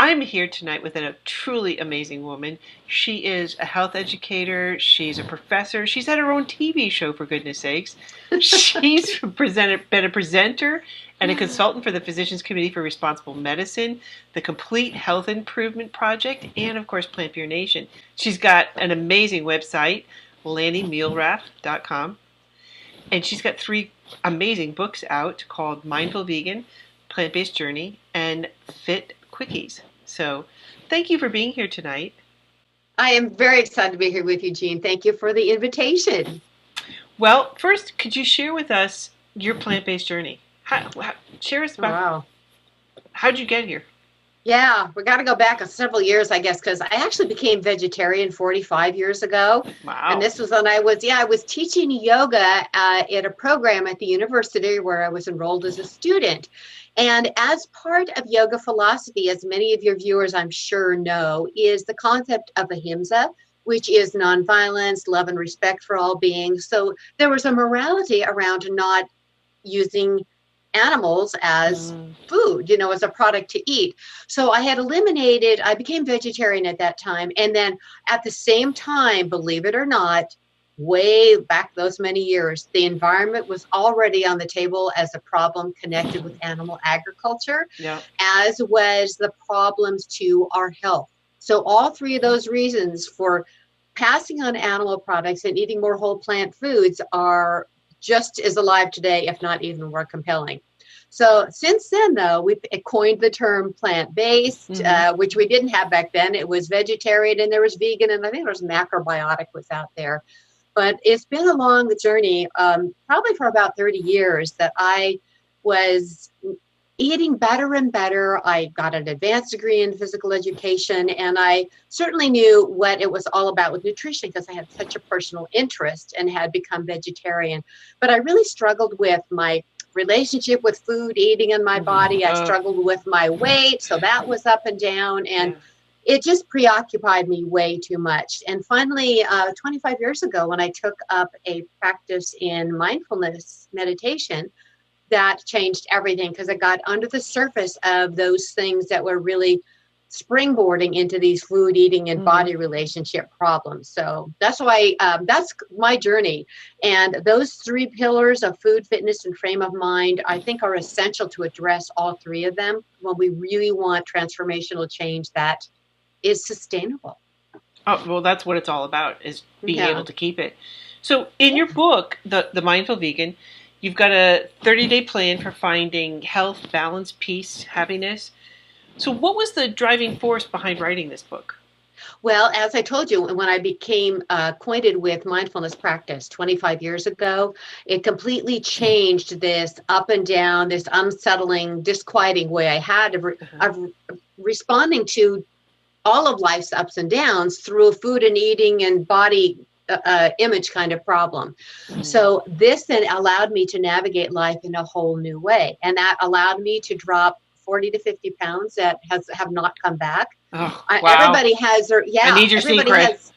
I'm here tonight with a truly amazing woman. She is a health educator. She's a professor. She's had her own TV show, for goodness sakes. She's been a presenter and a consultant for the Physicians Committee for Responsible Medicine, the Complete Health Improvement Project, and of course, Plant Pure Nation. She's got an amazing website, LaniMuelrath.com, and she's got three amazing books out called Mindful Vegan, Plant-Based Journey, and Fit Quickies. So thank you for being here tonight. I am very excited to be here with you, Jeanne. Thank you for the invitation. Well, first, could you share with us your plant-based journey? Share us about how'd you get here? Yeah, we got to go back several years, I guess, because I actually became vegetarian 45 years ago. Wow. And this was when I was teaching yoga at a program at the university where I was enrolled as a student. And as part of yoga philosophy, as many of your viewers I'm sure know, is the concept of ahimsa, which is nonviolence, love and respect for all beings. So there was a morality around not using animals as food, as a product to eat. So I became vegetarian at that time. And then at the same time, believe it or not, way back those many years, the environment was already on the table as a problem connected with animal agriculture, as was the problems to our health. So all three of those reasons for passing on animal products and eating more whole plant foods are just as alive today, if not even more compelling. So since then, though, we've coined the term plant-based, which we didn't have back then. It was vegetarian and there was vegan, and I think there was macrobiotic was out there. But it's been a long journey, probably for about 30 years, that I was eating better and better. I got an advanced degree in physical education, and I certainly knew what it was all about with nutrition because I had such a personal interest and had become vegetarian. But I really struggled with my relationship with food, eating in my body. I struggled with my weight, so that was up and down, and it just preoccupied me way too much. And finally, 25 years ago, when I took up a practice in mindfulness meditation, that changed everything because I got under the surface of those things that were really springboarding into these food, eating, and body relationship problems. So that's why that's my journey. And those three pillars of food, fitness, and frame of mind, I think are essential to address all three of them when we really want transformational change that is sustainable. Oh, well, that's what it's all about, is being able to keep it. So in your book, The Mindful Vegan, you've got a 30-day plan for finding health, balance, peace, happiness. So what was the driving force behind writing this book? Well, as I told you, when I became acquainted with mindfulness practice 25 years ago, it completely changed this up and down, this unsettling, disquieting way I had of responding to all of life's ups and downs through a food and eating and body image kind of problem. So this then allowed me to navigate life in a whole new way. And that allowed me to drop 40 to 50 pounds that have not come back. Oh, wow. Everybody has their, I need your everybody secret.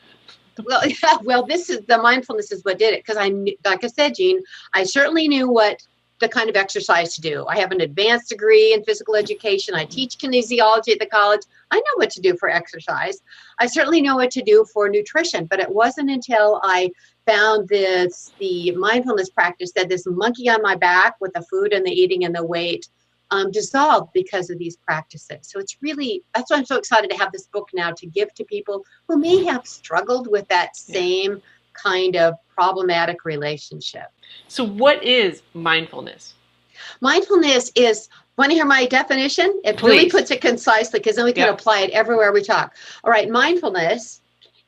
has. Well, this is the mindfulness is what did it. Because like I said, Jeanne, I certainly knew what the kind of exercise to do. I have an advanced degree in physical education. I teach kinesiology at the college. I know what to do for exercise. I certainly know what to do for nutrition, but it wasn't until I found the mindfulness practice that this monkey on my back with the food and the eating and the weight dissolved because of these practices. So it's really, that's why I'm so excited to have this book now to give to people who may have struggled with that same kind of problematic relationship. So what is mindfulness? Mindfulness is, want to hear my definition? It really puts it concisely because then we can apply it everywhere we talk. All right, mindfulness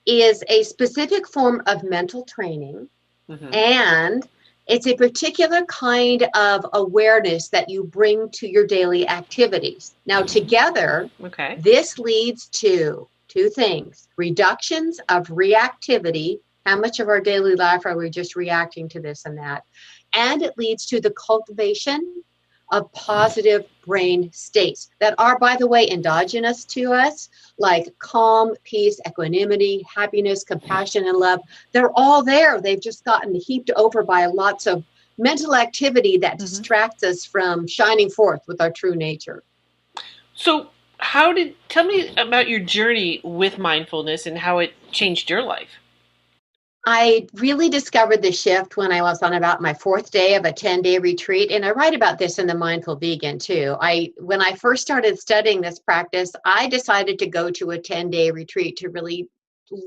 is a specific form of mental training, and it's a particular kind of awareness that you bring to your daily activities. Now, together, this leads to two things: reductions of reactivity. How much of our daily life are we just reacting to this and that? And it leads to the cultivation of positive brain states that are, by the way, endogenous to us, like calm, peace, equanimity, happiness, compassion, and love. They're all there. They've just gotten heaped over by lots of mental activity that distracts us from shining forth with our true nature. So tell me about your journey with mindfulness and how it changed your life. I really discovered the shift when I was on about my fourth day of a 10-day retreat. And I write about this in the Mindful Vegan too. When I first started studying this practice, I decided to go to a 10-day retreat to really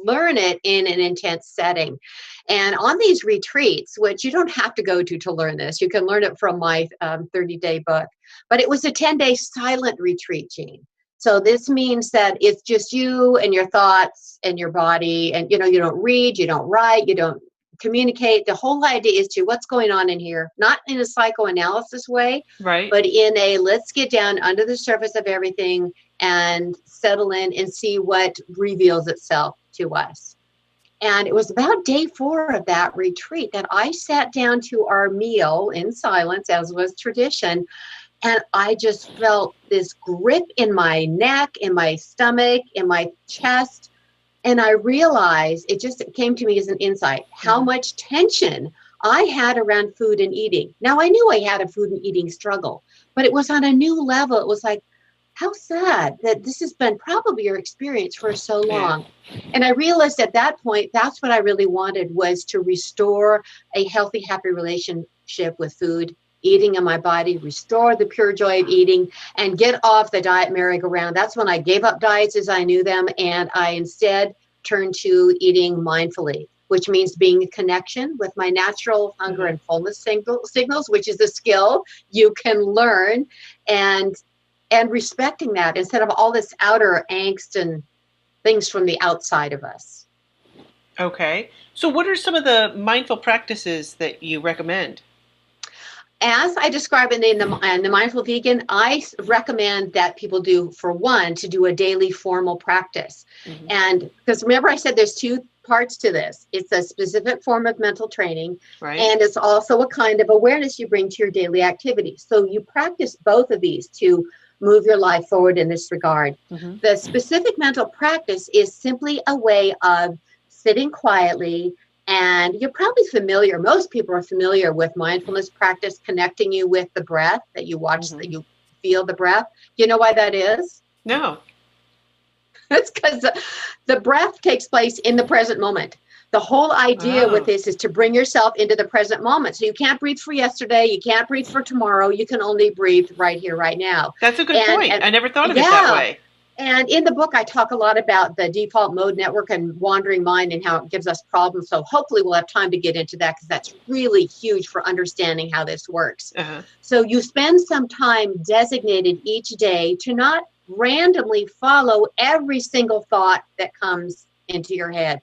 learn it in an intense setting. And on these retreats, which you don't have to go to learn this, you can learn it from my 30-day book, but it was a 10-day silent retreat, Jeanne. So this means that it's just you and your thoughts and your body, and you don't read, you don't write, you don't communicate. The whole idea is to what's going on in here, not in a psychoanalysis way, Right. but in a let's get down under the surface of everything and settle in and see what reveals itself to us. And it was about day 4 of that retreat that I sat down to our meal in silence, as was tradition. And I just felt this grip in my neck, in my stomach, in my chest. And I realized, it just came to me as an insight, how much tension I had around food and eating. Now, I knew I had a food and eating struggle, but it was on a new level. It was like, how sad that this has been probably your experience for so long. Yeah. And I realized at that point, that's what I really wanted, was to restore a healthy, happy relationship with food, eating in my body, restore the pure joy of eating, and get off the diet merry-go-round. That's when I gave up diets as I knew them, and I instead turned to eating mindfully, which means being in connection with my natural hunger and fullness signals, which is a skill you can learn, and respecting that instead of all this outer angst and things from the outside of us. Okay. So what are some of the mindful practices that you recommend? As I describe it in the Mindful Vegan, I recommend that people do, for one, to do a daily formal practice. And because remember I said there's 2 parts to this. It's a specific form of mental training, right, and it's also a kind of awareness you bring to your daily activities. So you practice both of these to move your life forward in this regard. The specific mental practice is simply a way of sitting quietly. And you're probably familiar, most people are familiar with mindfulness practice, connecting you with the breath, that you watch, that you feel the breath. You know why that is? No. It's because the breath takes place in the present moment. The whole idea with this is to bring yourself into the present moment. So you can't breathe for yesterday. You can't breathe for tomorrow. You can only breathe right here, right now. That's a good point. I never thought of it that way. And in the book, I talk a lot about the default mode network and wandering mind and how it gives us problems. So hopefully we'll have time to get into that, because that's really huge for understanding how this works. So you spend some time designated each day to not randomly follow every single thought that comes into your head.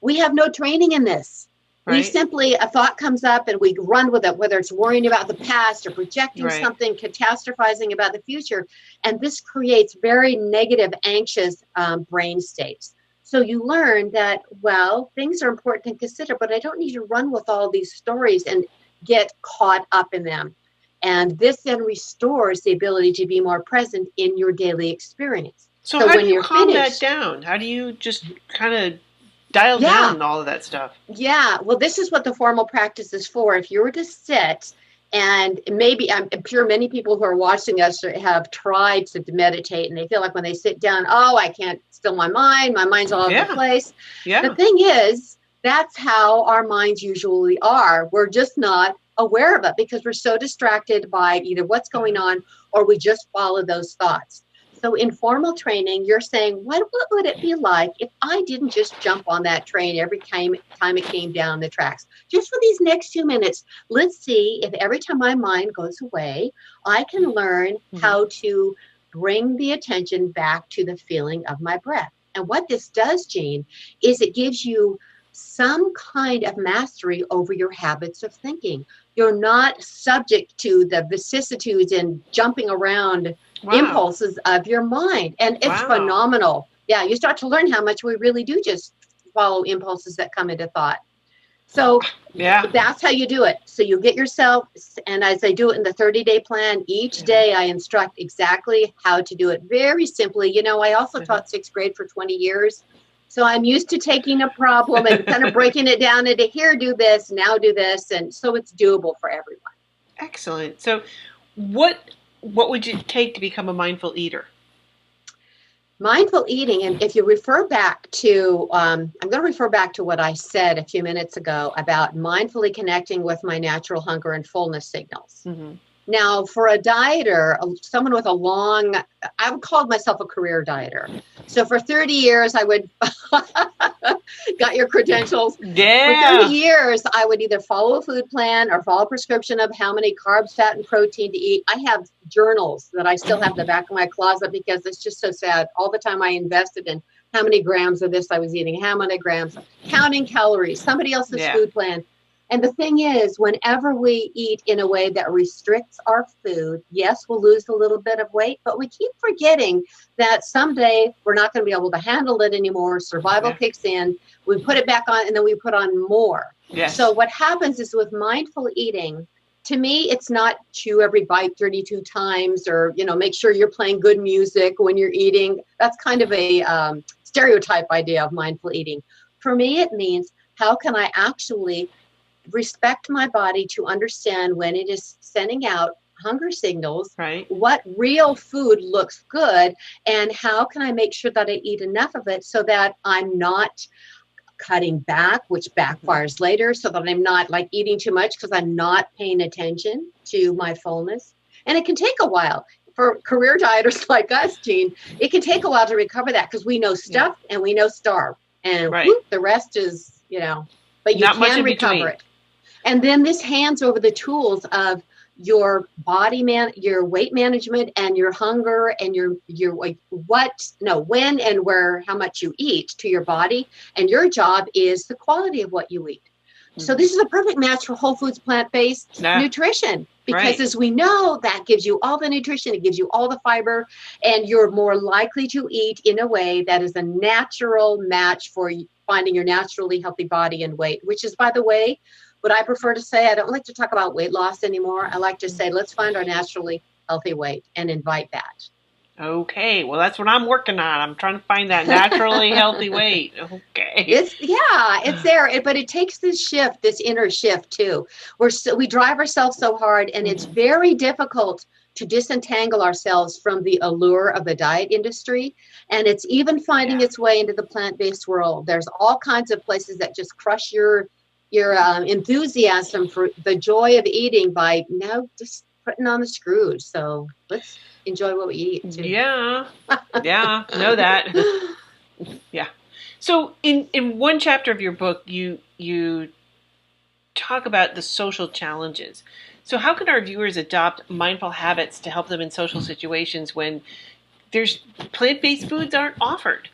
We have no training in this. We simply, a thought comes up and we run with it, whether it's worrying about the past or projecting something, catastrophizing about the future. And this creates very negative, anxious brain states. So you learn that, well, things are important to consider, but I don't need to run with all these stories and get caught up in them. And this then restores the ability to be more present in your daily experience. So how do you calm that down? How do you just kind of dial down all of that stuff? Yeah, well, this is what the formal practice is for. If you were to sit, and maybe I'm sure many people who are watching us have tried to meditate, and they feel like when they sit down, oh, I can't still my mind's all over the place. The thing is, that's how our minds usually are. We're just not aware of it because we're so distracted by either what's going on or we just follow those thoughts. So in formal training, you're saying, what would it be like if I didn't just jump on that train every time it came down the tracks? Just for these next 2 minutes, let's see if every time my mind goes away, I can learn how to bring the attention back to the feeling of my breath. And what this does, Jeanne, is it gives you some kind of mastery over your habits of thinking. You're not subject to the vicissitudes and jumping around impulses of your mind. And it's phenomenal. Yeah, you start to learn how much we really do just follow impulses that come into thought. So that's how you do it. So you get yourself, and as I do it in the 30-day plan, each day I instruct exactly how to do it very simply. You know, I also taught 6th grade for 20 years. So I'm used to taking a problem and kind of breaking it down into here, do this, now do this. And so it's doable for everyone. Excellent. So what would it take to become a mindful eater? Mindful eating, and if you refer back to, I'm going to refer back to what I said a few minutes ago about mindfully connecting with my natural hunger and fullness signals. Mm-hmm. Now, for a dieter, someone with a long, I would call myself a career dieter. So for 30 years, I would, got your credentials. For 30 Yeah. years, I would either follow a food plan or follow a prescription of how many carbs, fat, and protein to eat. I have journals that I still have in the back of my closet because it's just so sad. All the time I invested in how many grams of this I was eating, how many grams, counting calories, somebody else's Yeah. food plan. And the thing is, whenever we eat in a way that restricts our food, yes, we'll lose a little bit of weight, but we keep forgetting that someday we're not going to be able to handle it anymore. Survival Yeah. kicks in, we put it back on, and then we put on more. So Yes. what happens is with mindful eating, to me, it's not chew every bite 32 times or, make sure you're playing good music when you're eating. That's kind of a stereotype idea of mindful eating. For me, it means how can I actually respect my body to understand when it is sending out hunger signals, Right. what real food looks good, and how can I make sure that I eat enough of it so that I'm not cutting back, which backfires later, so that I'm not like eating too much because I'm not paying attention to my fullness. And it can take a while. For career dieters like us, Jeanne, it can take a while to recover that because we know Yeah. stuff and we know starve. And Right. whoop, the rest is, but you Not much can in recover between. it. And then this hands over the tools of your your weight management and your hunger and your like when and where, how much you eat to your body. And your job is the quality of what you eat. So Mm-hmm. this is a perfect match for whole foods plant-based Yeah. nutrition because Right. as we know, that gives you all the nutrition, it gives you all the fiber, and you're more likely to eat in a way that is a natural match for finding your naturally healthy body and weight, which is, by the way, what I prefer to say. I don't like to talk about weight loss anymore. I like to say, let's find our naturally healthy weight and invite that. Okay. Well, that's what I'm working on. I'm trying to find that naturally healthy weight. Okay. It's there, but it takes this inner shift too. We drive ourselves so hard, and it's Mm-hmm. very difficult to disentangle ourselves from the allure of the diet industry. And it's even finding Yeah. its way into the plant-based world. There's all kinds of places that just crush your enthusiasm for the joy of eating by just putting on the screws. So let's enjoy what we eat too. Yeah. Yeah. Know that. Yeah. So in one chapter of your book, you talk about the social challenges. So how can our viewers adopt mindful habits to help them in social situations when there's plant-based foods aren't offered?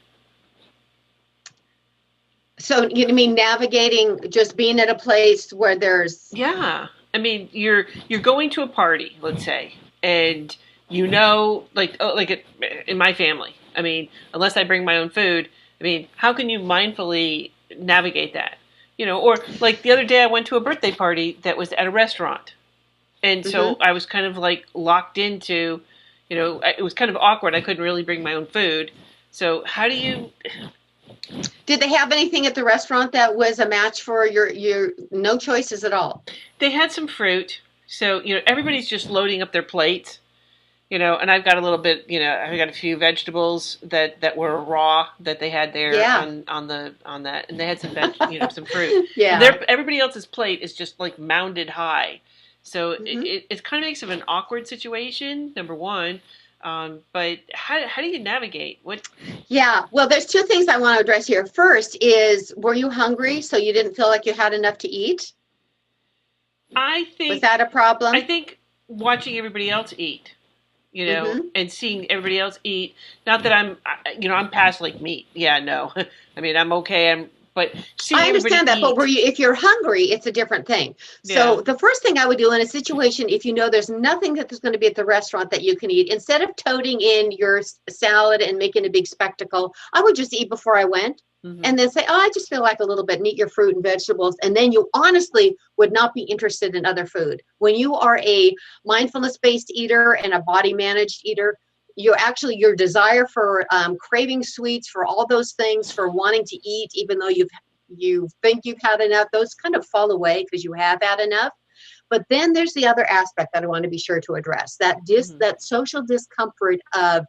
So you mean navigating, just being at a place where there's, Yeah. I mean, you're going to a party, let's say, and in my family. I mean, unless I bring my own food, I mean, how can you mindfully navigate that? Or like the other day I went to a birthday party that was at a restaurant. And so Mhm. I was kind of like locked into, it was kind of awkward. I couldn't really bring my own food. So how do you Did they have anything at the restaurant that was a match for your no choices at all? they had some fruit. So, everybody's just loading up their plates. And I've got a little bit, I've got a few vegetables that were raw that they had there Yeah. on that, and they had some some fruit. And Yeah. everybody else's plate is just like mounded high, so Mhm. it kind of makes it an awkward situation. Number one, but how do you navigate what? Yeah. Well, there's two things I want to address here. First is, were you hungry so you didn't feel like you had enough to eat? I Was think that a I problem? think watching everybody else eat, Mhm. and seeing everybody else eat. Not that I'm past like meat. Yeah, no. I mean, I'm okay. But I seeing everybody understand that, but eat. if you're hungry, it's a different thing. Yeah. So the first thing I would do in a situation, if you know there's nothing that there's going to be at the restaurant that you can eat, instead of toting in your salad and making a big spectacle, I would just eat before I went. Hmm. And then say, oh, I just feel like a little bit, and eat your fruit and vegetables. And then you honestly would not be interested in other food. When you are a mindfulness based eater and a body managed eater, your desire for craving sweets, for all those things, for wanting to eat even though you think you've had enough, those kind of fall away because you have had enough. But then there's the other aspect that I want to be sure to address, that Hmm. that social discomfort of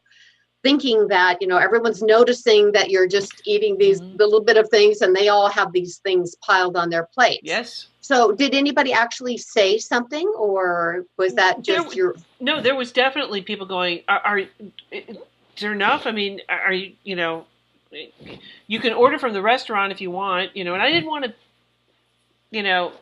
thinking that, everyone's noticing that you're just eating these little bit of things, and they all have these things piled on their plates. Yes. So did anybody actually say something, or was that just No, there was definitely people going, is there enough? I mean, are you, you can order from the restaurant if you want, and I didn't want to,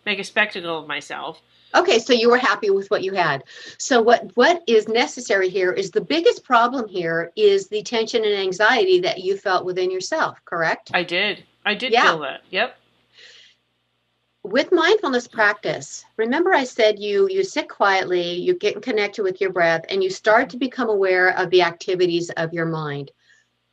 make a spectacle of myself. Okay, so you were happy with what you had. So what is necessary here is, the biggest problem here is the tension and anxiety that you felt within yourself, correct? I did feel that. Yep. With mindfulness practice, remember I said you sit quietly, you get connected with your breath, and you start to become aware of the activities of your mind.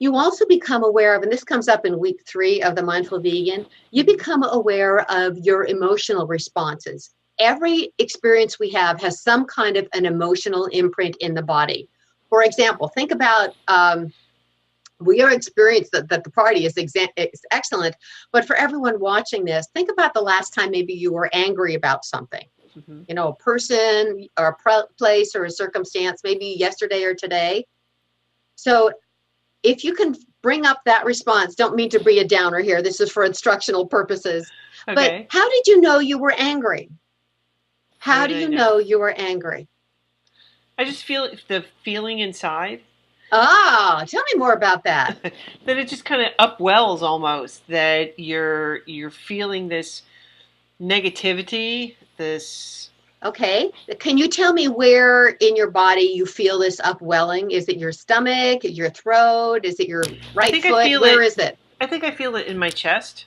You also become aware of, and this comes up in week 3 of the Mindful Vegan, you become aware of your emotional responses. Every experience we have has some kind of an emotional imprint in the body. For example, think about we are experienced that the party is excellent, but for everyone watching this, think about the last time maybe you were angry about something. A person or a place or a circumstance, maybe yesterday or today. So if you can bring up that response, don't mean to be a downer here, this is for instructional purposes, okay. But how did you know you were angry? How do you know you were angry? I just feel the feeling inside. Ah, tell me more about that. That it just kind of upwells almost, that you're feeling this negativity, this... Okay. Can you tell me where in your body you feel this upwelling? Is it your stomach, your throat? Is it your right foot? Where is it? I think I feel it in my chest.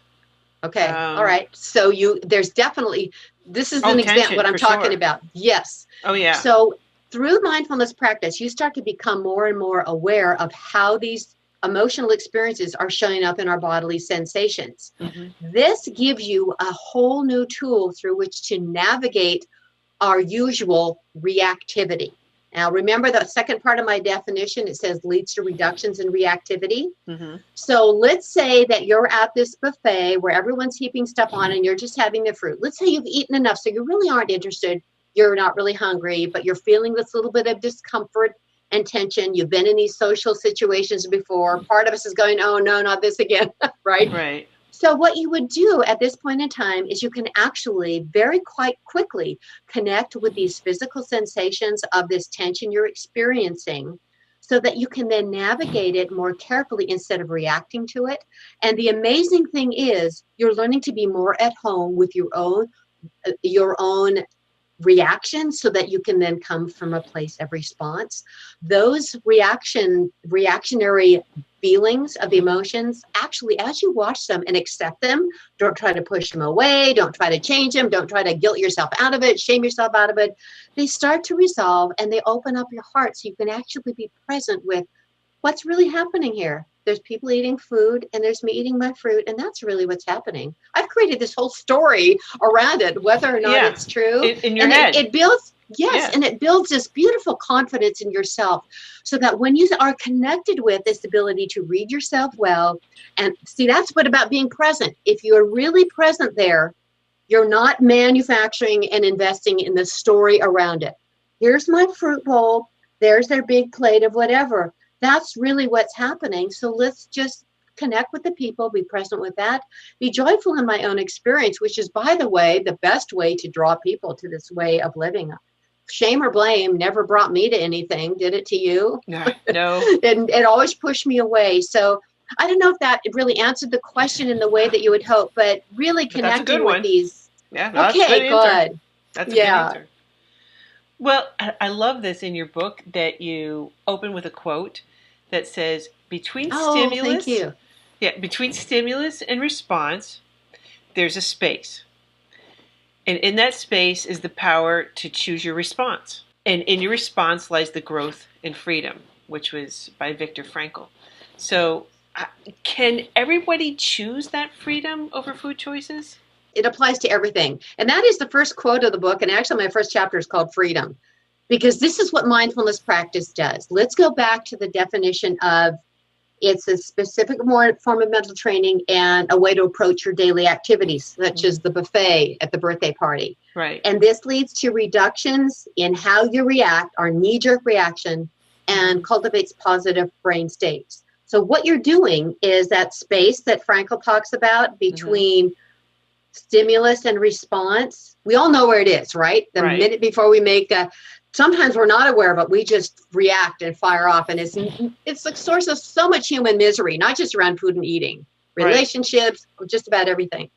Okay. All right. So there's definitely, this is an example what I'm talking about. Yes. Oh, yeah. So through mindfulness practice, you start to become more and more aware of how these emotional experiences are showing up in our bodily sensations. This gives you a whole new tool through which to navigate our usual reactivity. Now, remember the second part of my definition, it says leads to reductions in reactivity. So let's say that you're at this buffet where everyone's heaping stuff on and you're just having the fruit. Let's say you've eaten enough, so you really aren't interested. You're not really hungry, but you're feeling this little bit of discomfort and tension. You've been in these social situations before. Part of us is going, oh, no, not this again, right? Right. So what you would do at this point in time is you can actually very quite quickly connect with these physical sensations of this tension you're experiencing so that you can then navigate it more carefully instead of reacting to it. And the amazing thing is you're learning to be more at home with your own reaction so that you can then come from a place of response. Those reactionary feelings of the emotions, actually, as you watch them and accept them, don't try to push them away, don't try to change them, don't try to guilt yourself out of it, shame yourself out of it. They start to resolve and they open up your heart so you can actually be present with what's really happening here. There's people eating food and there's me eating my fruit, and that's really what's happening. I've created this whole story around it, whether or not it's true. In your head. It builds, and it builds this beautiful confidence in yourself so that when you are connected with this ability to read yourself well, and see, that's what about being present. If you're really present there, you're not manufacturing and investing in the story around it. Here's my fruit bowl. There's their big plate of whatever. That's really what's happening. So let's just connect with the people, be present with that, be joyful in my own experience, which is, by the way, the best way to draw people to this way of living. Shame or blame never brought me to anything. Did it to you? No. It always pushed me away. So I don't know if that really answered the question in the way that you would hope, but really connecting with these. Yeah. No, okay, good. That's a good answer. Well, I love this in your book that you open with a quote that says, between stimulus and response, there's a space. And in that space is the power to choose your response. And in your response lies the growth and freedom, which was by Viktor Frankl. So can everybody choose that freedom over food choices? It applies to everything. And that is the first quote of the book. And actually, my first chapter is called Freedom, because this is what mindfulness practice does. Let's go back to the definition of it's a specific form of mental training and a way to approach your daily activities, such as the buffet at the birthday party. Right. And this leads to reductions in how you react, our knee-jerk reaction, and cultivates positive brain states. So what you're doing is that space that Frankl talks about between stimulus and response. We all know where it is, right? The minute before we make sometimes we're not aware of it. We just react and fire off. And it's the source of so much human misery, not just around food and eating, relationships, just about everything.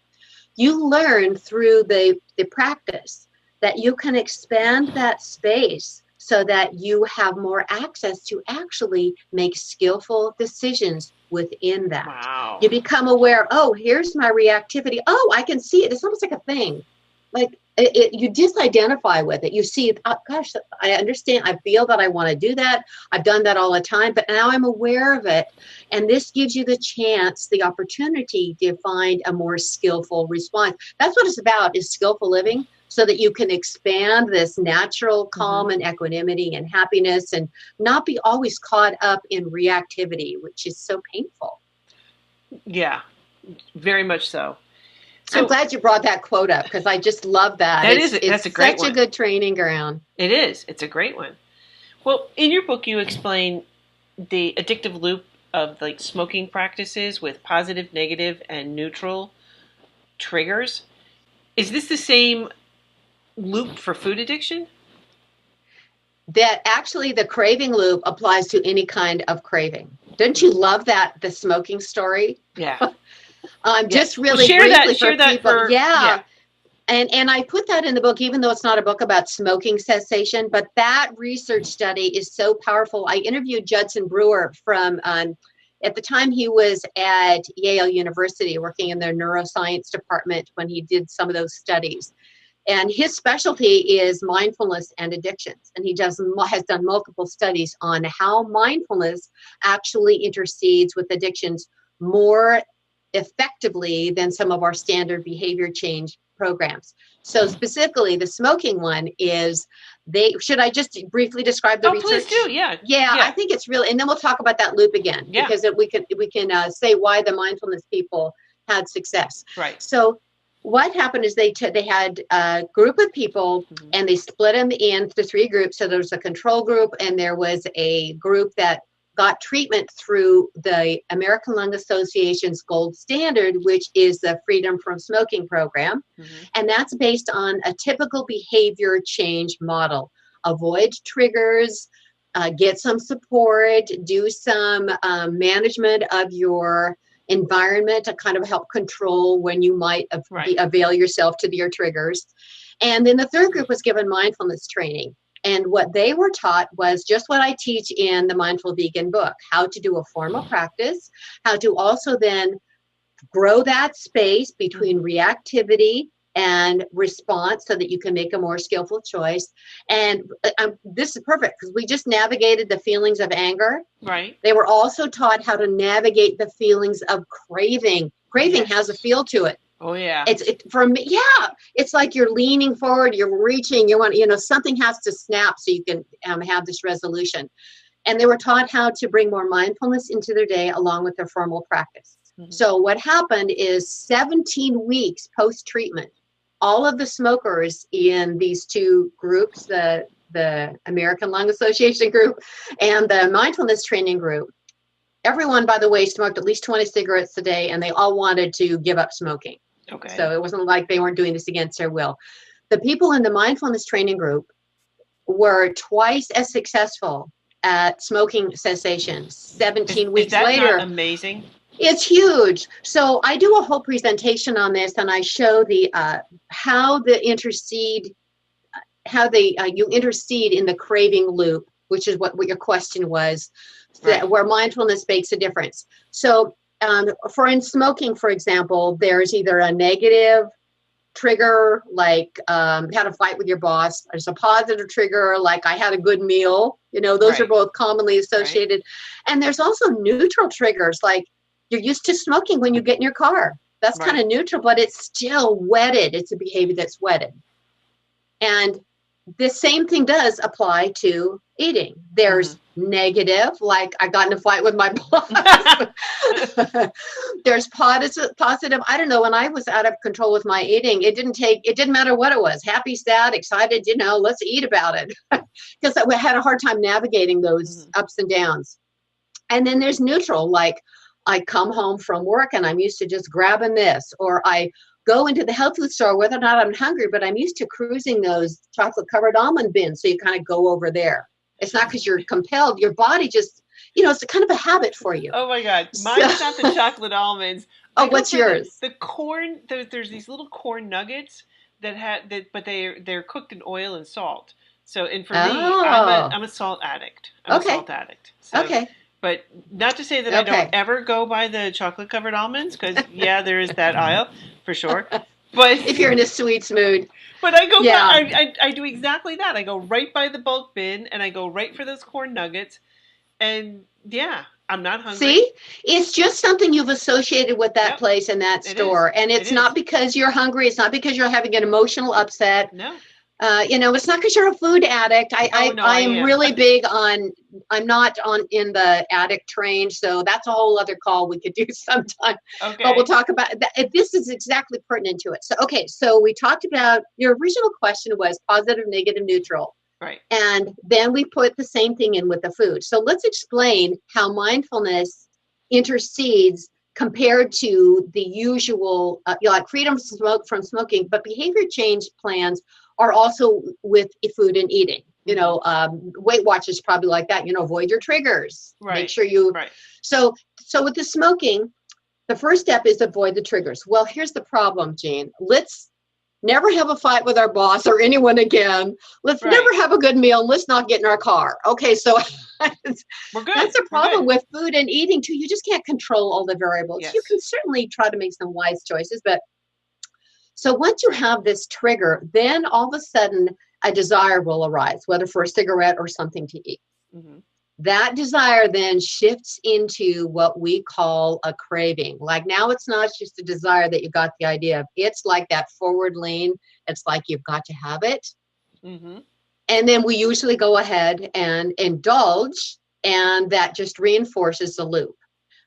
You learn through the practice that you can expand that space so that you have more access to actually make skillful decisions within that. Wow. You become aware, oh, here's my reactivity. Oh, I can see it. It's almost like a thing. Like you disidentify with it. You see, oh, gosh, I understand. I feel that I want to do that. I've done that all the time, but now I'm aware of it. And this gives you the chance, the opportunity to find a more skillful response. That's what it's about, is skillful living, so that you can expand this natural calm and equanimity and happiness and not be always caught up in reactivity, which is so painful. Yeah, very much so. So I'm glad you brought that quote up, because I just love that. That's a great one. It's such a good training ground. It is. It's a great one. Well, in your book, you explain the addictive loop of like smoking practices with positive, negative, and neutral triggers. Is this the same loop for food addiction? That actually the craving loop applies to any kind of craving. Don't you love that, the smoking story? Yeah. Just really briefly for people. Yeah. And I put that in the book, even though it's not a book about smoking cessation, but that research study is so powerful. I interviewed Judson Brewer from, at the time he was at Yale University working in their neuroscience department when he did some of those studies. And his specialty is mindfulness and addictions. And he has done multiple studies on how mindfulness actually intercedes with addictions more effectively than some of our standard behavior change programs. So specifically, the smoking one is should I just briefly describe the research? Please do. Yeah. I think it's really, and then we'll talk about that loop again, because we can say why the mindfulness people had success. Right. So what happened is they had a group of people and they split them into 3 groups. So there was a control group and there was a group that got treatment through the American Lung Association's gold standard, which is the Freedom from Smoking program. And that's based on a typical behavior change model. Avoid triggers, get some support, do some management of your environment to kind of help control when you might avail yourself to your triggers. And then the third group was given mindfulness training. And what they were taught was just what I teach in the Mindful Vegan book, how to do a formal practice, how to also then grow that space between reactivity and response so that you can make a more skillful choice. And this is perfect because we just navigated the feelings of anger. Right. They were also taught how to navigate the feelings of craving. Craving has a feel to it. Oh yeah. It's like you're leaning forward, you're reaching, something has to snap so you can have this resolution. And they were taught how to bring more mindfulness into their day along with their formal practice. So what happened is 17 weeks post-treatment, all of the smokers in these 2 groups, the American Lung Association group and the mindfulness training group, everyone, by the way, smoked at least 20 cigarettes a day, and they all wanted to give up smoking. Okay. So it wasn't like they weren't doing this against their will. The people in the mindfulness training group were twice as successful at smoking cessation 17 weeks later. Is that not amazing? It's huge. So I do a whole presentation on this, and I show the how you intercede in the craving loop, which is what your question was, where mindfulness makes a difference. So in smoking, for example, there's either a negative trigger, like had a fight with your boss. There's a positive trigger, like I had a good meal. Those are both commonly associated. And there's also neutral triggers, like you're used to smoking when you get in your car. That's kind of neutral, but it's still wedded. It's a behavior that's wedded. And the same thing does apply to eating. Mm-hmm. There's negative, like I got in a fight with my boss. There's positive. I don't know. When I was out of control with my eating, it didn't matter what it was. Happy, sad, excited, let's eat about it. Because I had a hard time navigating those Mm-hmm. ups and downs. And then there's neutral, like I come home from work and I'm used to just grabbing this, or I go into the health food store, whether or not I'm hungry, but I'm used to cruising those chocolate covered almond bins. So you kind of go over there. It's not because you're compelled. Your body just, it's kind of a habit for you. Oh my God. So, Mine's not the chocolate almonds. I oh, go what's for yours? the corn. There's these little corn nuggets but they're cooked in oil and salt. So, and for me, Oh, I'm a salt addict. I'm a okay. salt addict. So, Okay. but not to say that I don't Okay. ever go by the chocolate covered almonds, because yeah, there is that aisle for sure. But If you're in a sweets mood. but I go by, Yeah. I do exactly that. I go right by the bulk bin and I go right for those corn nuggets. And yeah, I'm not hungry. See, it's just something you've associated with that Yep, place and that it is. store. And It it's is. not because you're hungry. It's not because you're having an emotional upset. No. It's not because you're a food addict. Oh no, I I am am. really big on, I'm not on in the addict train. So that's a whole other call we could do sometime. But we'll Okay. talk about that. This is exactly pertinent to it. So, okay. So we talked about, your original question was positive, negative, neutral. Right. And then we put the same thing in with the food. So let's explain how mindfulness intercedes compared to the usual, like freedom from smoking, but behavior change plans are also with food and eating. Weight Watchers probably like that. Avoid your triggers. Make Right. sure you. Right. So with the smoking, the first step is avoid the triggers. Well, here's the problem, Jeanne. Let's never have a fight with our boss or anyone again. Let's Right. never have a good meal. Let's not get in our car. Okay, so We're good. that's the We're good. problem with food and eating too. You just can't control all the variables. You Yes. can certainly try to make some wise choices, but so once you Right. have this trigger, then all of a sudden a desire will arise, whether for a cigarette or something to eat. Mm-hmm. That desire then shifts into what we call a craving. Like now it's not just a desire that you got the idea of. It's like that forward lean. It's like you've got to have it. Mm-hmm. And then we usually go ahead and indulge, and that just reinforces the loop.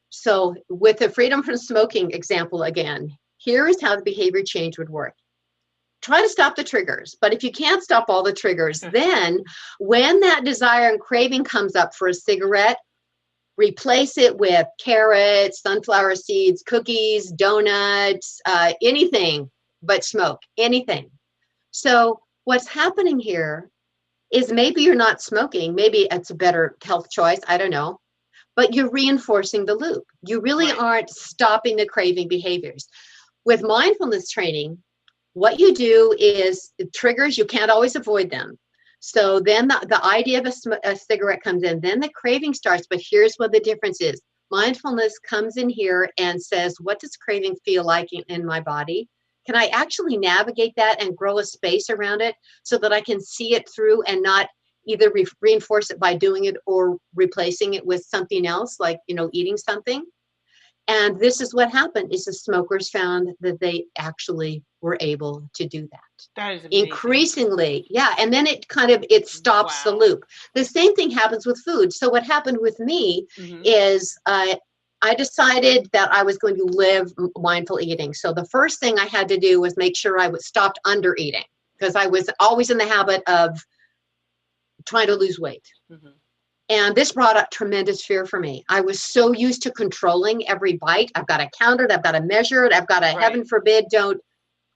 So with the freedom from smoking example again, here is how the behavior change would work. Try to stop the triggers. But if you can't stop all the triggers, then when that desire and craving comes up for a cigarette, replace it with carrots, sunflower seeds, cookies, donuts, anything but smoke, anything. So what's happening here is maybe you're not smoking. Maybe it's a better health choice. I don't know. But you're reinforcing the loop. You really Right. aren't stopping the craving behaviors. With mindfulness training, what you do is the triggers, you can't always avoid them. So then the idea of a cigarette comes in, then the craving starts. But here's what the difference is. Mindfulness comes in here and says, what does craving feel like in my body? Can I actually navigate that and grow a space around it so that I can see it through and not either reinforce it by doing it or replacing it with something else, like, eating something? And this is what happened is the smokers found that they actually were able to do that. That is amazing. Increasingly, yeah. And then it stops the Wow. loop. The same thing happens with food. So what happened with me Mm-hmm. is I decided that I was going to live mindful eating. So the first thing I had to do was make sure I stopped under eating, because I was always in the habit of trying to lose weight. Mm-hmm. And this brought up tremendous fear for me. I was so used to controlling every bite. I've got to count it. I've got to measure it. I've got to, Right. heaven forbid, don't.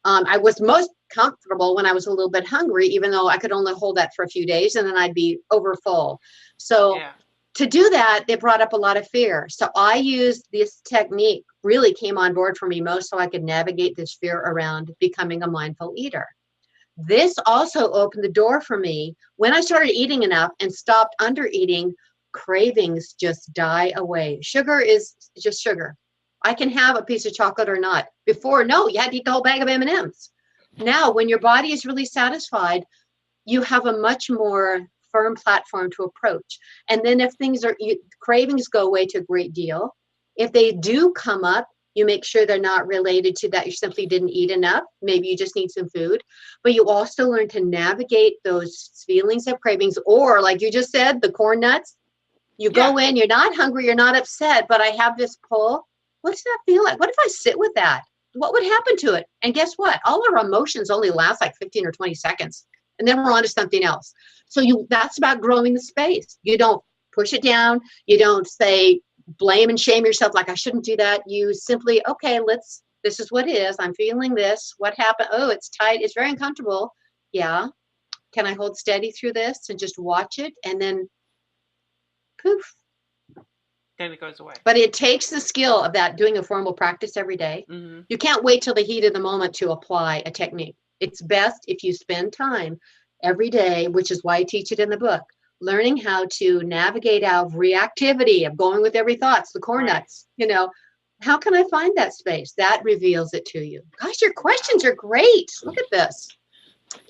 I was most comfortable when I was a little bit hungry, even though I could only hold that for a few days and then I'd be over full. So Yeah. to do that, it brought up a lot of fear. So I used this technique, really came on board for me most so I could navigate this fear around becoming a mindful eater. This also opened the door for me. When I started eating enough and stopped under eating, cravings just die away. Sugar is just sugar. I can have a piece of chocolate or not. Before, no, you had to eat the whole bag of M&Ms. Now, when your body is really satisfied, you have a much more firm platform to approach. And then if cravings go away to a great deal, if they do come up, You make sure they're not related to that you simply didn't eat enough. Maybe you just need some food. But you also learn to navigate those feelings of cravings, or like you just said, the corn nuts. You go in, you're not hungry, you're not upset, but I have this pull. What does that feel like? What if I sit with that? What would happen to it? And guess what? All our emotions only last like 15 or 20 seconds. And then we're on to something else. So that's about growing the space. You don't push it down. You don't say, blame and shame yourself like I shouldn't do that. You simply, okay, this is what it is. I'm feeling this. What happened? Oh, it's tight. It's very uncomfortable. Yeah. Can I hold steady through this and just watch it? And then poof. Then it goes away. But it takes the skill of that, doing a formal practice every day. Mm-hmm. You can't wait till the heat of the moment to apply a technique. It's best if you spend time every day, which is why I teach it in the book, learning how to navigate out of reactivity, of going with every thoughts, the corn nuts, how can I find that space? That reveals it to you. Gosh, your questions are great. Look at this.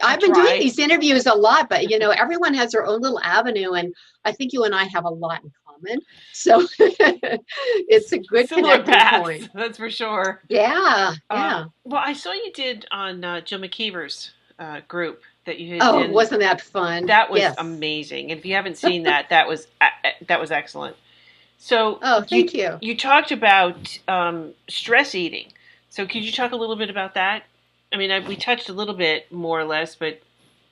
I've been doing these interviews a lot, but everyone has their own little avenue, and I think you and I have a lot in common. So it's a good connecting point. That's for sure. Yeah. Well, I saw you did on Jill McKeever's group that you had. Oh, wasn't that fun? That was amazing. And if you haven't seen that, that was excellent. So, thank you. You talked about stress eating. So, could you talk a little bit about that? I mean, we touched a little bit, more or less, but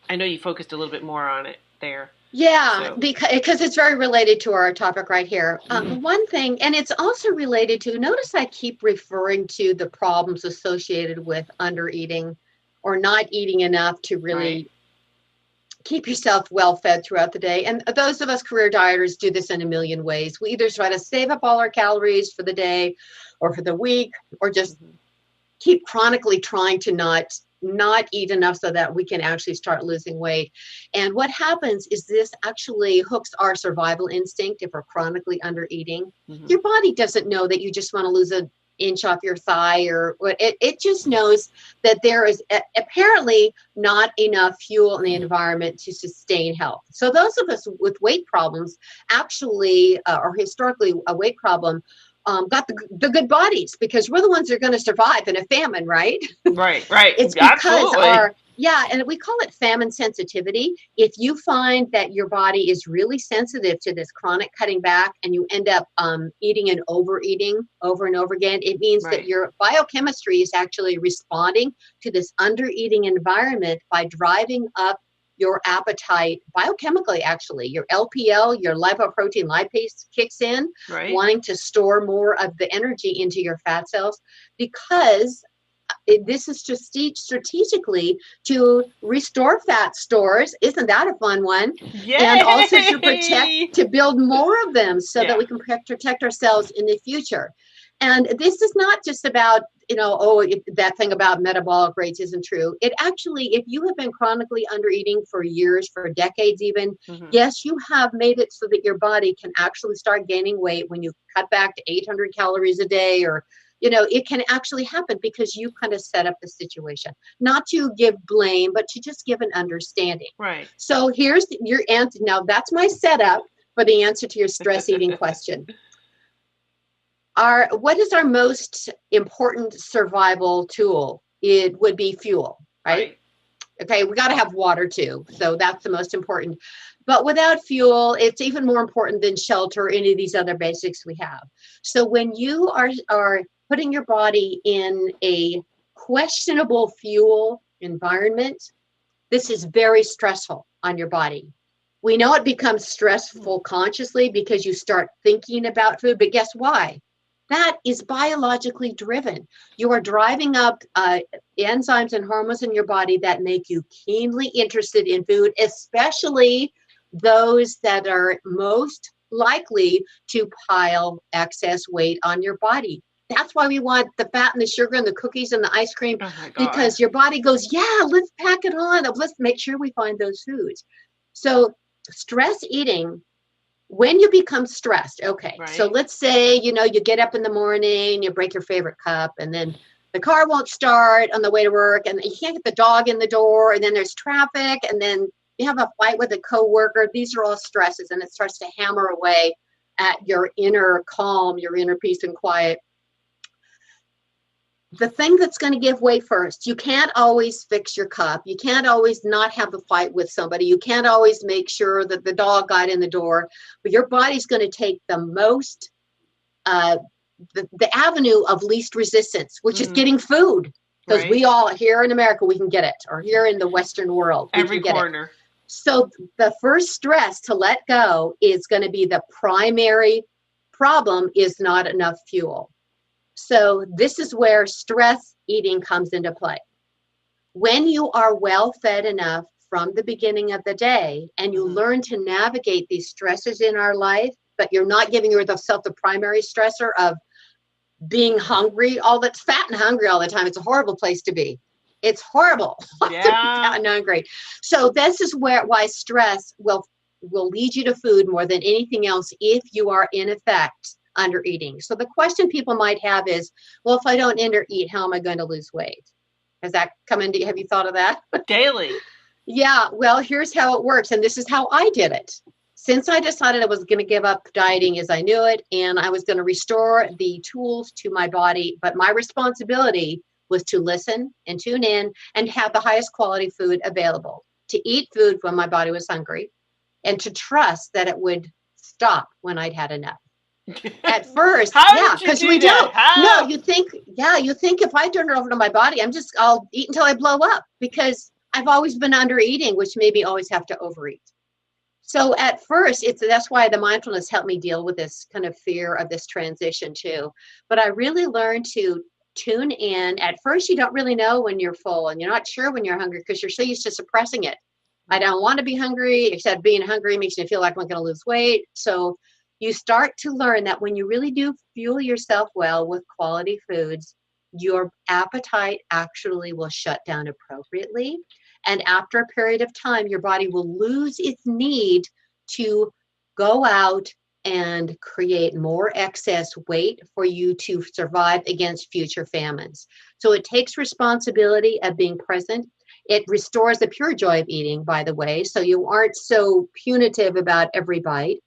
I know you focused a little bit more on it there. Yeah, because it's very related to our topic right here. One thing, and it's also related to, notice I keep referring to the problems associated with undereating or not eating enough to really keep yourself well fed throughout the day. And those of us career dieters do this in a million ways. We either try to save up all our calories for the day or for the week, or just keep chronically trying to not eat enough so that we can actually start losing weight. And what happens is this actually hooks our survival instinct if we're chronically under eating. Your body doesn't know that you just want to lose an inch off your thigh, or what. It just knows that there is apparently not enough fuel in the environment to sustain health. So those of us with weight problems actually, or historically a weight problem, got the good bodies, because we're the ones that are going to survive in a famine, right? Right. It's because and we call it famine sensitivity. If you find that your body is really sensitive to this chronic cutting back and you end up eating and overeating over and over again, it means that your biochemistry is actually responding to this under-eating environment by driving up your appetite biochemically. Actually, your LPL, your lipoprotein lipase, kicks in, wanting to store more of the energy into your fat cells, because this is strategically to restore fat stores. Isn't that a fun one? Yay! And also to build more of them so that we can protect ourselves in the future. And this is not just about, that thing about metabolic rates isn't true. It actually, if you have been chronically undereating for years, for decades even, yes, you have made it so that your body can actually start gaining weight when you cut back to 800 calories a day, or, it can actually happen because you kind of set up the situation. Not to give blame, but to just give an understanding. Right. So here's your answer. Now, that's my setup for the answer to your stress eating question. What is our most important survival tool? It would be fuel, right? Okay, we got to have water too. So that's the most important. But without fuel, it's even more important than shelter, any of these other basics we have. So when you are putting your body in a questionable fuel environment, this is very stressful on your body. We know it becomes stressful consciously because you start thinking about food, but guess why? That is biologically driven. You are driving up enzymes and hormones in your body that make you keenly interested in food, especially those that are most likely to pile excess weight on your body. That's why we want the fat and the sugar and the cookies and the ice cream, because your body goes, yeah, let's pack it on. Let's make sure we find those foods. So stress eating, when you become stressed, so let's say, you get up in the morning, you break your favorite cup, and then the car won't start on the way to work, and you can't get the dog in the door, and then there's traffic, and then you have a fight with a coworker. These are all stresses, and it starts to hammer away at your inner calm, your inner peace and quiet. the thing that's going to give way first, you can't always fix your cup. You can't always not have the fight with somebody. You can't always make sure that the dog got in the door, but your body's going to take the most, the avenue of least resistance, which is getting food. Because we all, here in America, we can get it, or here in the Western world, we every can get corner. it. So the first stress to let go is going to be the primary problem is not enough fuel. So this is where stress eating comes into play. When you are well fed enough from the beginning of the day and you learn to navigate these stresses in our life, but you're not giving yourself the primary stressor of being hungry, fat and hungry all the time. It's a horrible place to be. It's horrible to be fat and hungry. So this is why stress will lead you to food more than anything else if you are in effect under eating. So the question people might have is, well, if I don't under eat, how am I going to lose weight? Has that come into, have you thought of that? Daily. Yeah, well, here's how it works. And this is how I did it. Since I decided I was going to give up dieting as I knew it, and I was going to restore the tools to my body, but my responsibility was to listen and tune in and have the highest quality food available, to eat food when my body was hungry, and to trust that it would stop when I'd had enough. At first, because we don't. No, you think if I turn it over to my body, I'll eat until I blow up, because I've always been under eating, which made me always have to overeat. So at first, that's why the mindfulness helped me deal with this kind of fear of this transition too. But I really learned to tune in. At first, you don't really know when you're full, and you're not sure when you're hungry because you're so used to suppressing it. I don't want to be hungry, except being hungry makes me feel like I'm going to lose weight. So you start to learn that when you really do fuel yourself well with quality foods, your appetite actually will shut down appropriately. And after a period of time, your body will lose its need to go out and create more excess weight for you to survive against future famines. So it takes responsibility of being present. It restores the pure joy of eating, by the way, so you aren't so punitive about every bite,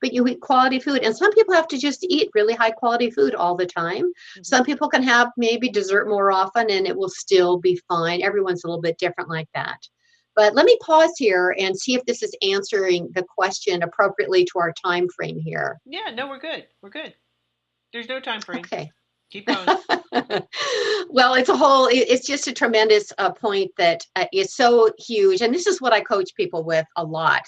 but you eat quality food. And some people have to just eat really high quality food all the time. Some people can have maybe dessert more often and it will still be fine. Everyone's a little bit different like that. But let me pause here and see if this is answering the question appropriately to our time frame here. Yeah, no, we're good. We're good. There's no time frame. Okay. Keep going. Well, it's just a tremendous point that is so huge. And this is what I coach people with a lot.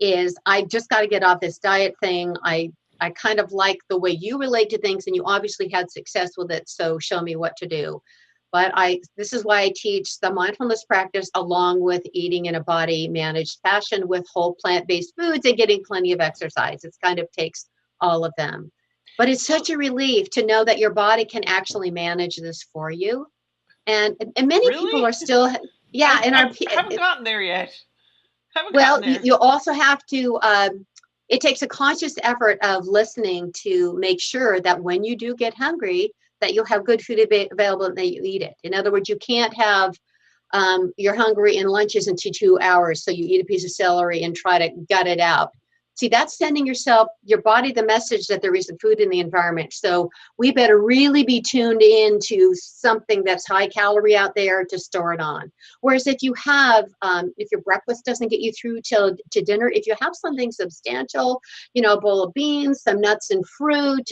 Is I just got to get off this diet thing. I kind of like the way you relate to things, and you obviously had success with it, so show me what to do. But this is why I teach the mindfulness practice along with eating in a body managed fashion with whole plant-based foods and getting plenty of exercise. It kind of takes all of them. But it's such a relief to know that your body can actually manage this for you. And many people are still, I haven't gotten there yet. Well, you also have to, it takes a conscious effort of listening to make sure that when you do get hungry, that you'll have good food available and that you eat it. In other words, you can't have, you're hungry and lunch isn't 2 hours, so you eat a piece of celery and try to gut it out. See, that's sending your body the message that there isn't food in the environment. So we better really be tuned in to something that's high calorie out there to store it on. Whereas if you have, if your breakfast doesn't get you through to dinner, if you have something substantial, a bowl of beans, some nuts and fruit,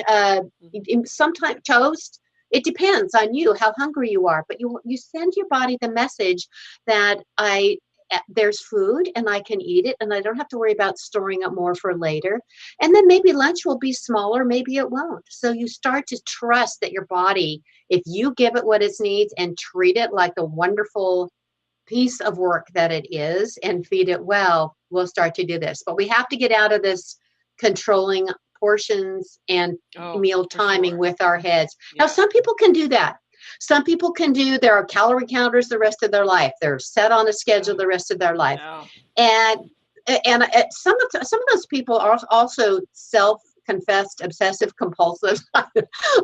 sometimes toast, it depends on you, how hungry you are. But you send your body the message that there's food and I can eat it and I don't have to worry about storing up more for later. And then maybe lunch will be smaller, maybe it won't. So you start to trust that your body, if you give it what it needs and treat it like the wonderful piece of work that it is and feed it well, we'll start to do this. But we have to get out of this controlling portions and meal timing with our heads. Now, some people can do that. Some people can do their calorie counters the rest of their life. They're set on a schedule the rest of their life. And some of those people are also self-confessed obsessive compulsive.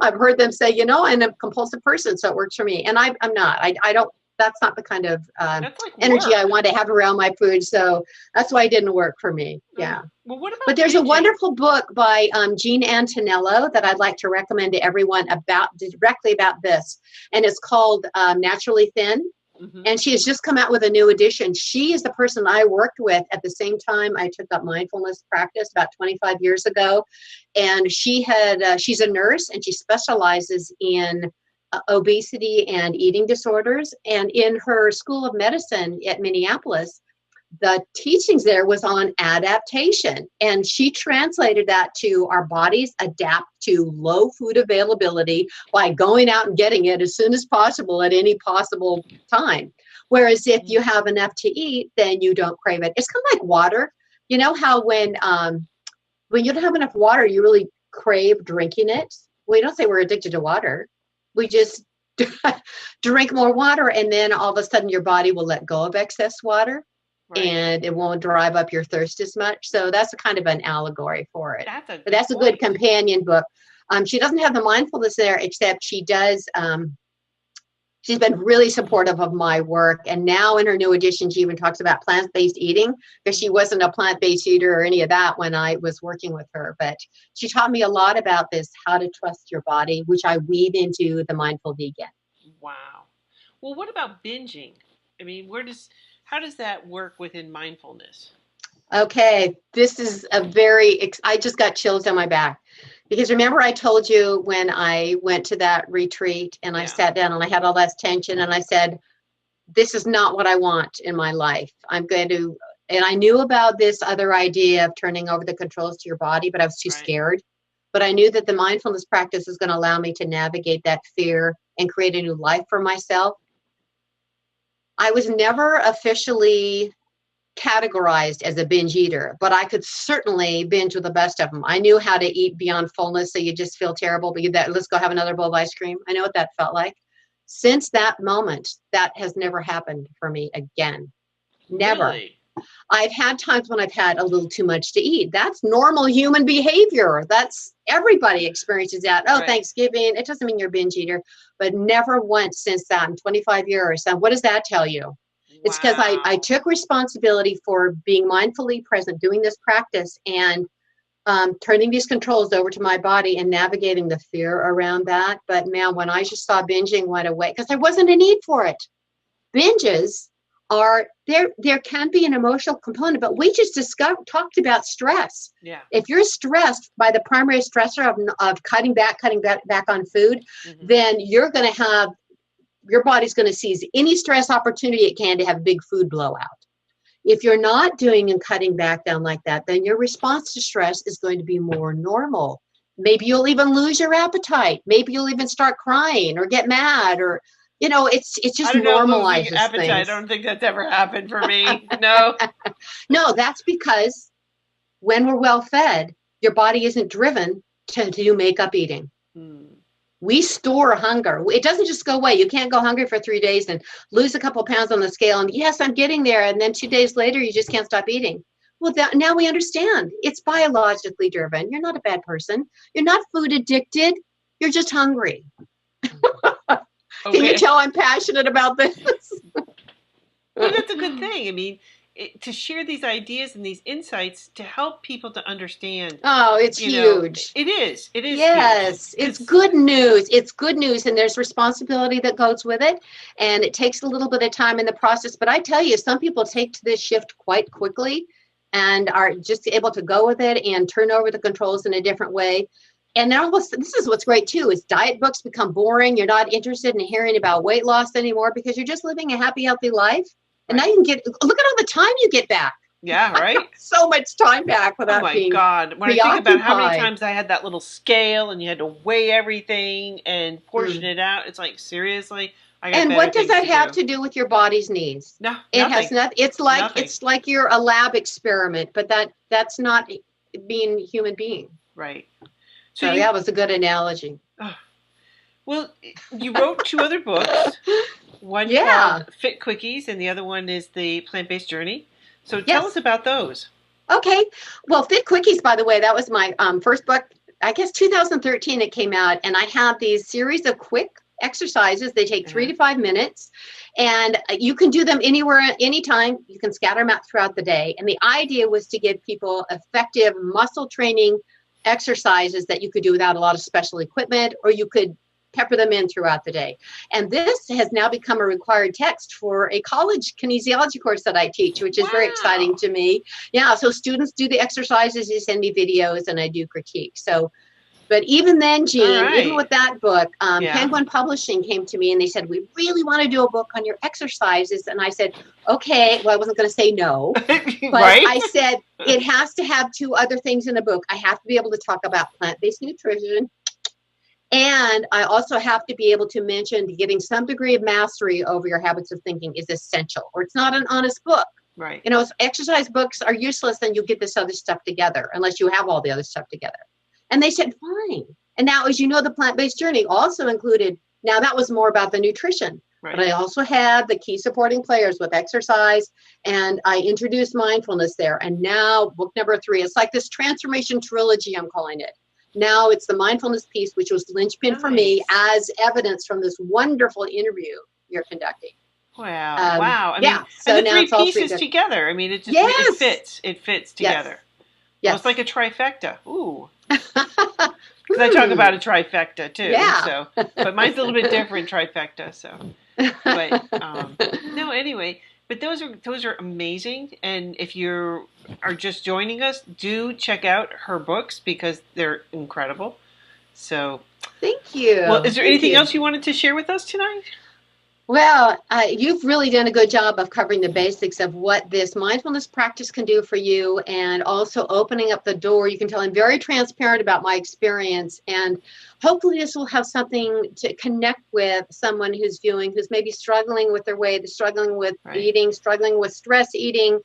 I've heard them say, I'm a compulsive person, so it works for me. And I'm not. I don't that's not the kind of That's like energy I work. want to have around my food. So that's why it didn't work for me. Yeah. Well, what But about there's a binging? wonderful book by Jean Antonello that I'd like to recommend to everyone about directly about this. And it's called Naturally Thin. Hmm. And she has just come out with a new edition. She is the person I worked with at the same time I took up mindfulness practice about 25 years ago. And she's a nurse and she specializes in obesity and eating disorders. And in her School of Medicine at Minneapolis, the teachings there was on adaptation, and she translated that to our bodies adapt to low food availability by going out and getting it as soon as possible at any possible time. Whereas if you have enough to eat, then you don't crave it. It's kind of like water. You know how when you don't have enough water, you really crave drinking it. We don't say we're addicted to water. We just drink more water, and then all of a sudden your body will let go of excess water Right. and it won't drive up your thirst as much. So that's a kind of an allegory for it. That's a But good that's a good point. companion book. She doesn't have the mindfulness there, except she does. She's been really supportive of my work. And now in her new edition, she even talks about plant-based eating because she wasn't a plant-based eater or any of that when I was working with her. But she taught me a lot about this, how to trust your body, which I weave into the mindful vegan. Wow. Well, what about binging? I mean, how does that work within mindfulness? Okay, this is I just got chills down my back because remember I told you when I went to that retreat and I Yeah. sat down and I had all that tension and I said, this is not what I want in my life. And I knew about this other idea of turning over the controls to your body, but I was too Right. scared. But I knew that the mindfulness practice was going to allow me to navigate that fear and create a new life for myself. I was never officially categorized as a binge eater, but I could certainly binge with the best of them. I knew how to eat beyond fullness, so you just feel terrible, but let's go have another bowl of ice cream. I know what that felt like. Since that moment, that has never happened for me again. Never. Really? I've had times when I've had a little too much to eat. That's normal human behavior. That's everybody experiences that. Oh, Right. Thanksgiving. It doesn't mean you're a binge eater, but never once since that in 25 years. And what does that tell you? It's because I Wow. took responsibility for being mindfully present, doing this practice, and turning these controls over to my body and navigating the fear around that. But man, when I just saw binging went away, because there wasn't a need for it. Binges are there can be an emotional component, but we just talked about stress. Yeah. If you're stressed by the primary stressor of cutting back on food, Hmm. then your body's going to seize any stress opportunity it can to have a big food blowout. If you're not doing and cutting back down like that, then your response to stress is going to be more normal. Maybe you'll even lose your appetite. Maybe you'll even start crying or get mad or, it I just don't know, losing normalizes appetite. I things. don't think that's ever happened for me. No. No, that's because when we're well fed, your body isn't driven to do make-up eating. Hmm. We store hunger. It doesn't just go away. You can't go hungry for 3 days and lose a couple pounds on the scale. And yes, I'm getting there. And then 2 days later, you just can't stop eating. Well, now we understand. It's biologically driven. You're not a bad person. You're not food addicted. You're just hungry. Can you Okay. tell I'm passionate about this? Well, that's a good thing. I mean, to share these ideas and these insights to help people to understand, Oh, it's huge. it is. It is huge. Yes, it's Because, good news. It's good news, and there's responsibility that goes with it. And it takes a little bit of time in the process. But I tell you, some people take to this shift quite quickly and are just able to go with it and turn over the controls in a different way. And now this is what's great too, is diet books become boring. You're not interested in hearing about weight loss anymore because you're just living a happy, healthy life. And now right. you can look at all the time you get back. Yeah, right? So much time back Oh without my being God. When I think about how many preoccupied. times I had that little scale and you had to weigh everything and portion Mm. it out, it's like, seriously? I got And better what does things that to have do. to do with your body's needs? No, It has nothing. nothing. Nothing. It's like you're a lab experiment, but that's not being human being. Right. So So that was a good analogy. oh, well, you wrote two other books. One Yeah. called Fit Quickies, and the other one is the Plant Based Journey. So tell us Yes. about those. Okay. Well, Fit Quickies, by the way, that was my first book. I guess 2013 it came out, and I have these series of quick exercises. They take 3 to 5 minutes, and you can do them anywhere, anytime. You can scatter them out throughout the day. And the idea was to give people effective muscle training exercises that you could do without a lot of special equipment, or you could pepper them in throughout the day. And this has now become a required text for a college kinesiology course that I teach, which is very exciting to me. Yeah, so students do the exercises, they send me videos, and I do critique. So, but even then, Jeanne, even with that book, Penguin Publishing came to me and they said, we really want to do a book on your exercises. And I said, okay, well, I wasn't going to say no, but I said, it has to have 2 other things in a book. I have to be able to talk about plant-based nutrition, and I also have to be able to mention that getting some degree of mastery over your habits of thinking is essential, or it's not an honest book. Right. You know, exercise books are useless, and you get this other stuff together unless you have all the other stuff together. And they said, fine. And now, as you know, the plant-based journey also included, now that was more about the nutrition, but I also had the key supporting players with exercise, and I introduced mindfulness there. And now book number 3, it's like this transformation trilogy, I'm calling it. Now it's the mindfulness piece, which was the linchpin for me, as evidence from this wonderful interview you're conducting. Wow. Wow. I mean, so and the now 3 pieces together. I mean, it just it fits together. Yes. Well, it's like a trifecta. Ooh. Because I talk about a trifecta too. Yeah. So, but mine's a little bit different trifecta. So, but no. Anyway, but those are amazing. And if you are just joining us, do check out her books because they're incredible. So, thank you. Well, is there anything else you wanted to share with us tonight? Well, you've really done a good job of covering the basics of what this mindfulness practice can do for you, and also opening up the door. You can tell I'm very transparent about my experience, and hopefully this will have something to connect with someone who's viewing, who's maybe struggling with their weight, struggling with eating, struggling with stress eating,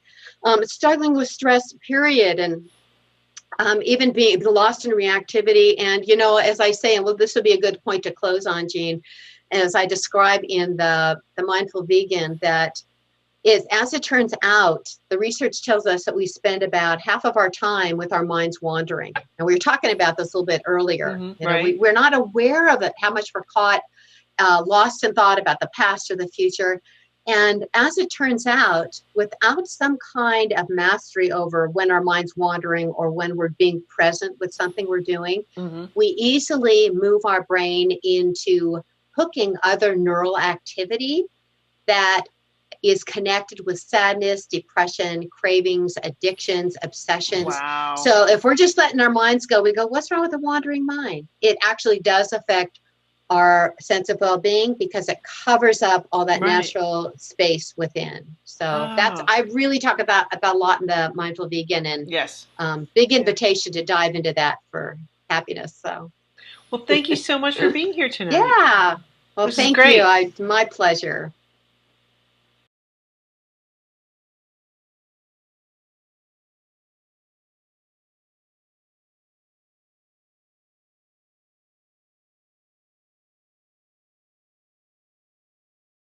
struggling with stress, period, and even being lost in reactivity. And, you know, as I say, and well, this would be a good point to close on, Jeanne, as I describe in the Mindful Vegan, that is, as it turns out, the research tells us that we spend about half of our time with our minds wandering. And we were talking about this a little bit earlier. You know, we're not aware of it, how much we're caught lost in thought about the past or the future. And as it turns out, without some kind of mastery over when our mind's wandering or when we're being present with something we're doing, we easily move our brain into hooking other neural activity that is connected with sadness, depression, cravings, addictions, obsessions. Wow. So if we're just letting our minds go, we go, what's wrong with the wandering mind? It actually does affect our sense of well-being because it covers up all that natural space within. So that's, I really talk about a lot in the Mindful Vegan, and big invitation to dive into that for happiness. So. Well, thank you so much for being here tonight. Yeah. Well, thank you. My pleasure.